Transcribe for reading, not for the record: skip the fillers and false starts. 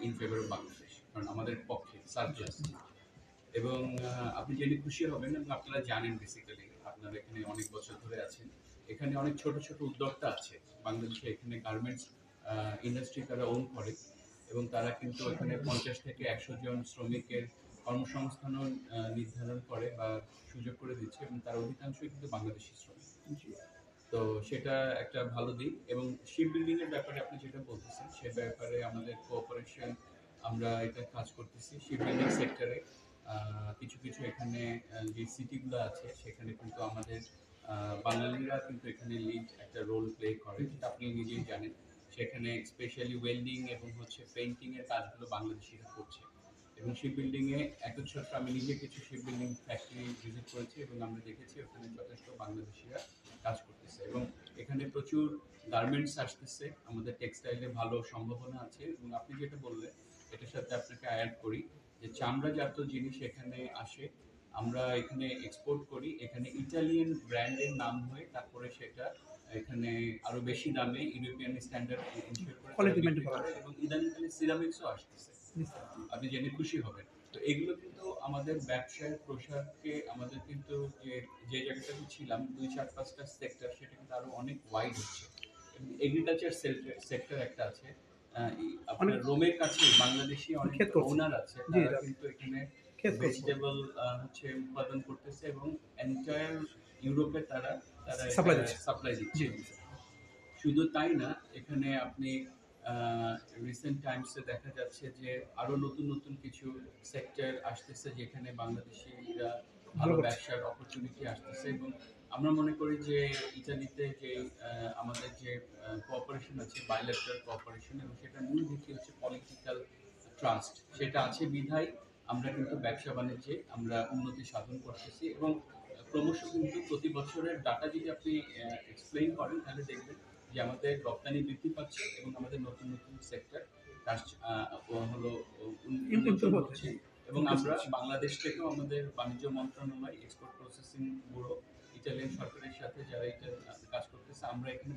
In favour of Bangladesh, কারণ আমাদের পক্ষে সারপ্লাস। এবং আপনি জেনে খুশি হবেন এবং আপনারা জানেন বেসিক্যালি আপনারা এখানে অনেক বছর ধরে আছেন, এখানে অনেক ছোট ছোট উদ্যোক্তা আছে বাংলাদেশে, এখানে গার্মেন্টস ইন্ডাস্ট্রি তারা ওন করে এবং তারা কিন্তু এখানে 50 থেকে 100 জন শ্রমিকের কর্মসংস্থানও নির্ধারণ করে বা সুযোগ করে দিচ্ছে এবং তার অধিকাংশই কিন্তু বাংলাদেশি শ্রমিক। তো সেটা একটা ভালো দিক। এবং শিপ বিল্ডিং এর ব্যাপারে আপনি যেটা বলতেছেন সে ব্যাপারে আমাদের কোঅপারেশন, আমরা এটা কাজ করতেছি শিপ বিল্ডিং সেক্টরে। কিছু কিছু এখানে যে সিটিগুলো আছে সেখানে কিন্তু আমাদের বাঙালিরা কিন্তু এখানে লিড একটা রোল প্লে করে, যেটা আপনি নিজেই জানেন। সেখানে স্পেশালি ওয়েল্ডিং এবং হচ্ছে পেইন্টিং এর কাজগুলো বাংলাদেশিরা করছে। এবং শিপ বিল্ডিং এ একচ্ছত্র আমি নিজে কিছু শিপ বিল্ডিং ফ্যাক্টরি ভিজিট করেছি এবং আমরা দেখেছি ওখানে যথেষ্ট বাংলাদেশিরা কাজ করতেছে এবং এখানে প্রচুর গার্মেন্টস আসতেছে, আমাদের টেক্সটাইলে ভালো সম্ভাবনা আছে। এবং আপনি যেটা বললেন এটার সাথে আপনাকে অ্যাড করি যে চামড়াজাত জিনিস এখানে আসে, আমরা এখানে এক্সপোর্ট করি, এখানে ইটালিয়ান ব্র্যান্ডের নাম হয়ে তারপরে সেটা এখানে আরো বেশি দামে ইউরোপিয়ান স্ট্যান্ডার্ড ইনশিওর করে কোয়ালিটি মেইনটেইন করা এবং ইদানিংকালে সিরামিক্সও আসতেছে, আপনি জেনে খুশি হবেন। তো এগুলো কিন্তু আমাদের ব্যবসায়ের প্রসারকে আমাদের কিন্তু যে যে জায়গাটাতে ছিলাম 2-4-5টা সেক্টর সেটা কিন্তু আরো অনেক ওয়াইড হচ্ছে। এগ্রিকালচার সেক্টর একটা আছে, আপনার রোমের কাছে বাংলাদেশি অনেক ওনার আছে, তারা কিন্তু এখানে ভেজিটেবল হচ্ছে উৎপাদন করতেছে এবং এন্টায়ার ইউরোপে তারা তারা সাপ্লাই দিচ্ছে। শুধু তাই না, এখানে আপনি রিসেন্ট টাইমসে দেখা যাচ্ছে যে আরো নতুন নতুন কিছু সেক্টর আসতেছে যেখানে বাংলাদেশিরা ভালো ব্যবসার অপরচুনিটি আসতেছে। এবং আমরা মনে করি যে ইতালিতে যে আমাদের যে কোঅপারেশন আছে বাইলেটারাল কোঅপারেশন, এবং সেটার মূল ভিত্তি হচ্ছে পলিটিক্যাল ট্রাস্ট, সেটা আছে বিধায় আমরা কিন্তু ব্যবসা বাণিজ্যে আমরা উন্নতি সাধন করতেছি। এবং ক্রমশ কিন্তু প্রতি বছরের ডাটা যদি আপনি এক্সপ্লেইন করেন তাহলে দেখবেন যে আমাদের রপ্তানি বৃদ্ধি পাচ্ছে এবং আমাদের নতুন নতুন সেক্টর হলো উন্নত হচ্ছে। এবং আমরা বাংলাদেশ থেকেও আমাদের বাণিজ্য মন্ত্রণালয়, এক্সপোর্ট প্রসেসিং ব্যুরো, ইতালিয়ান সরকারের সাথে যারা এটা কাজ করতেছে, আমরা এখানে